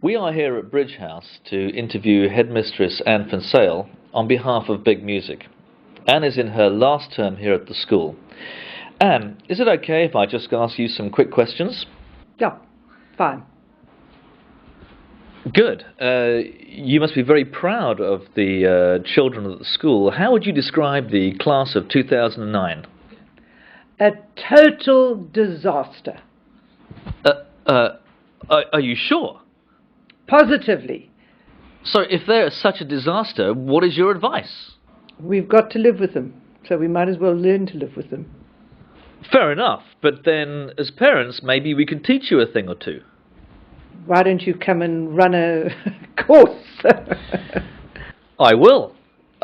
We are here at Bridge House to interview Headmistress Anne van Zyl on behalf of Big Music. Anne is in her last term here at the school. Anne, is it okay if I just ask you some quick questions? Yeah, fine. Good. You must be very proud of the children at the school. How would you describe the class of 2009? A total disaster. Are you sure? Positively. So if they're such a disaster, what is your advice? We've got to live with them, so we might as well learn to live with them. Fair enough, but then as parents, maybe we can teach you a thing or two. Why don't you come and run a course? I will.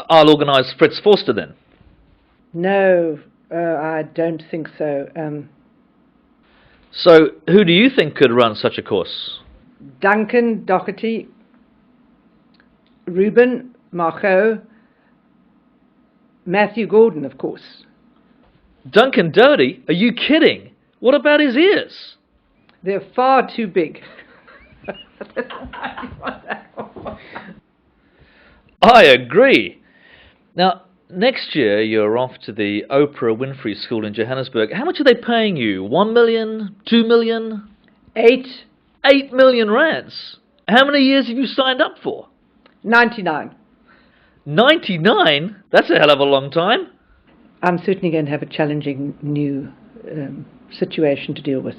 I'll organise Fritz Forster then. No, I don't think so. So who do you think could run such a course? Duncan Doherty, Ruben Margot, Matthew Gordon, of course. Duncan Doherty? Are you kidding? What about his ears? They're far too big. I agree. Now, next year you're off to the Oprah Winfrey School in Johannesburg. How much are they paying you? 1 million? 2 million? 8. 8 million rands. How many years have you signed up for? 99. 99? That's a hell of a long time. I'm certainly going to have a challenging new situation to deal with.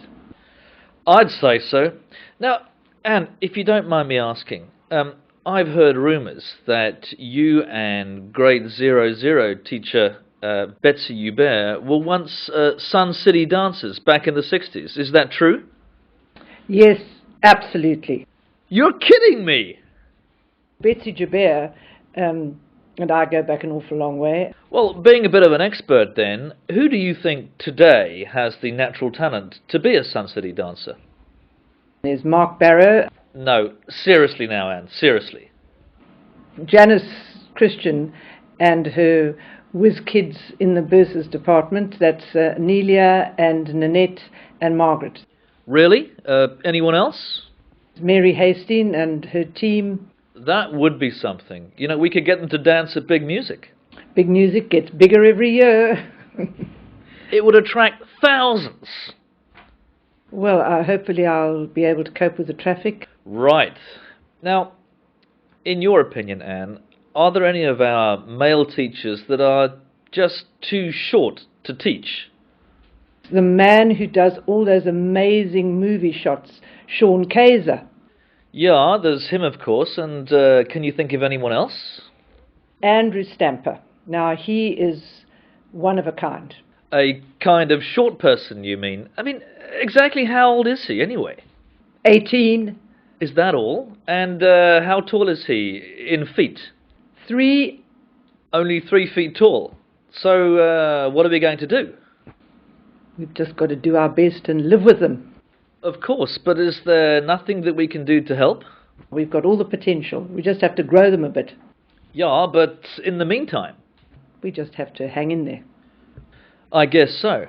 I'd say so. Now, Anne, if you don't mind me asking, I've heard rumours that you and grade 00 teacher Betsy Hubert were once Sun City dancers back in the 60s. Is that true? Yes, absolutely. You're kidding me! Betsy Hubert and I go back an awful long way. Well, being a bit of an expert then, who do you think today has the natural talent to be a Sun City dancer? There's Mark Barrow. No, seriously now, Anne, seriously. Janice Christian and her whiz kids in the bursars department. That's Nelia and Nanette and Margaret. Really? Anyone else? Mary Hastings and her team. That would be something. You know, we could get them to dance at Big Music. Big Music gets bigger every year. It would attract thousands. Well, hopefully I'll be able to cope with the traffic. Right. Now, in your opinion, Anne, are there any of our male teachers that are just too short to teach? The man who does all those amazing movie shots, Sean Kaiser. Yeah, there's him, of course, and can you think of anyone else? Andrew Stamper. Now, he is one of a kind. A kind of short person, you mean? I mean, exactly how old is he, anyway? 18. Is that all? And how tall is he in feet? 3. Only 3 feet tall. So, what are we going to do? We've just got to do our best and live with them. Of course, but is there nothing that we can do to help? We've got all the potential. We just have to grow them a bit. Yeah, but in the meantime? We just have to hang in there. I guess so.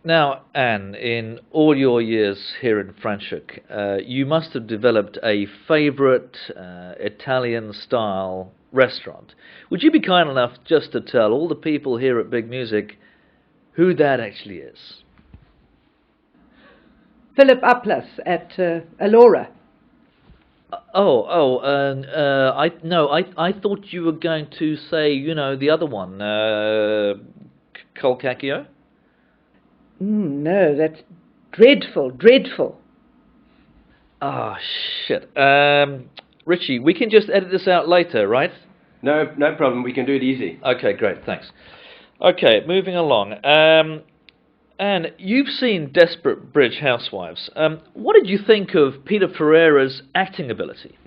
Now, Anne, in all your years here in Franschhoek, you must have developed a favourite Italian-style restaurant. Would you be kind enough just to tell all the people here at Big Music who that actually is? Philip Uplas at Alora. I thought you were going to say, you know, the other one, Kolkakio? No, that's dreadful, dreadful. Ah, shit. Richie, we can just edit this out later, right? No problem. We can do it easy. Okay, great, thanks. Okay, moving along. Anne, you've seen Desperate Bridge Housewives. What did you think of Peter Ferreira's acting ability?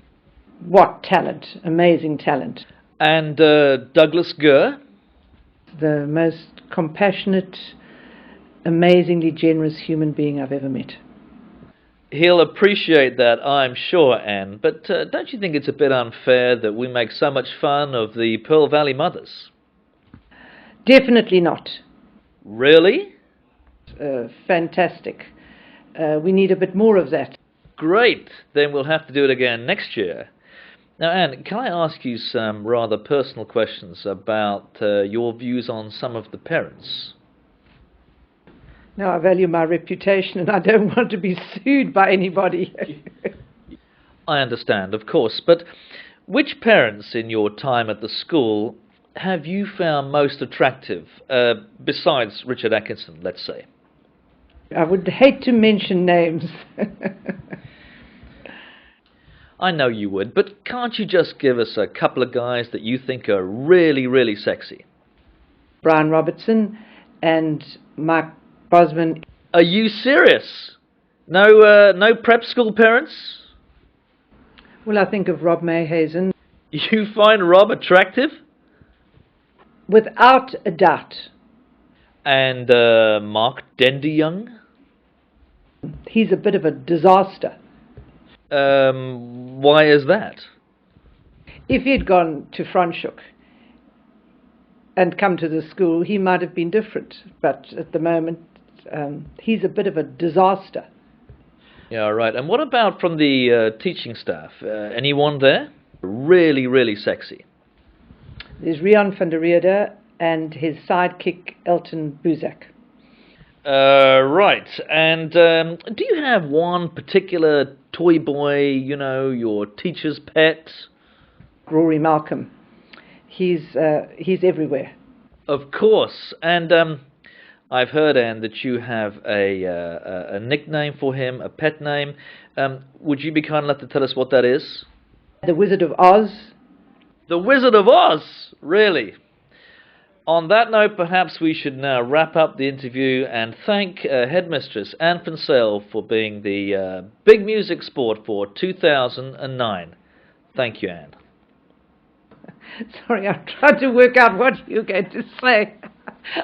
What talent, amazing talent. And Douglas Gurr? The most compassionate, amazingly generous human being I've ever met. He'll appreciate that, I'm sure, Anne, but don't you think it's a bit unfair that we make so much fun of the Pearl Valley mothers? Definitely not. Really? Fantastic. We need a bit more of that. Great, then we'll have to do it again next year. Now, Anne, can I ask you some rather personal questions about your views on some of the parents? No, I value my reputation and I don't want to be sued by anybody. I understand, of course, but which parents in your time at the school have you found most attractive, besides Richard Atkinson, let's say? I would hate to mention names. I know you would, but can't you just give us a couple of guys that you think are really, really sexy? Brian Robertson and Mike Bosman. Are you serious? No prep school parents? Well, I think of Rob Mayhazen. You find Rob attractive? Without a doubt. And Mark Denderyoung? He's a bit of a disaster. Why is that? If he'd gone to Franschhoek and come to the school, he might have been different. But at the moment, he's a bit of a disaster. Yeah, right. And what about from the teaching staff? Anyone there? Really, really sexy. There's Rian van der Riede and his sidekick, Elton Buzak. Right. And do you have one particular toy boy, your teacher's pet? Rory Malcolm. He's everywhere. Of course. And I've heard, Anne, that you have a nickname for him, a pet name. Would you be kind enough to tell us what that is? The Wizard of Oz. The Wizard of Oz? Really? On that note, perhaps we should now wrap up the interview and thank Headmistress Anne van Zyl for being the big music sport for 2009. Thank you, Anne. Sorry, I'm trying to work out what you're going to say.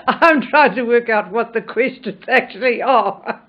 I'm trying to work out what the questions actually are.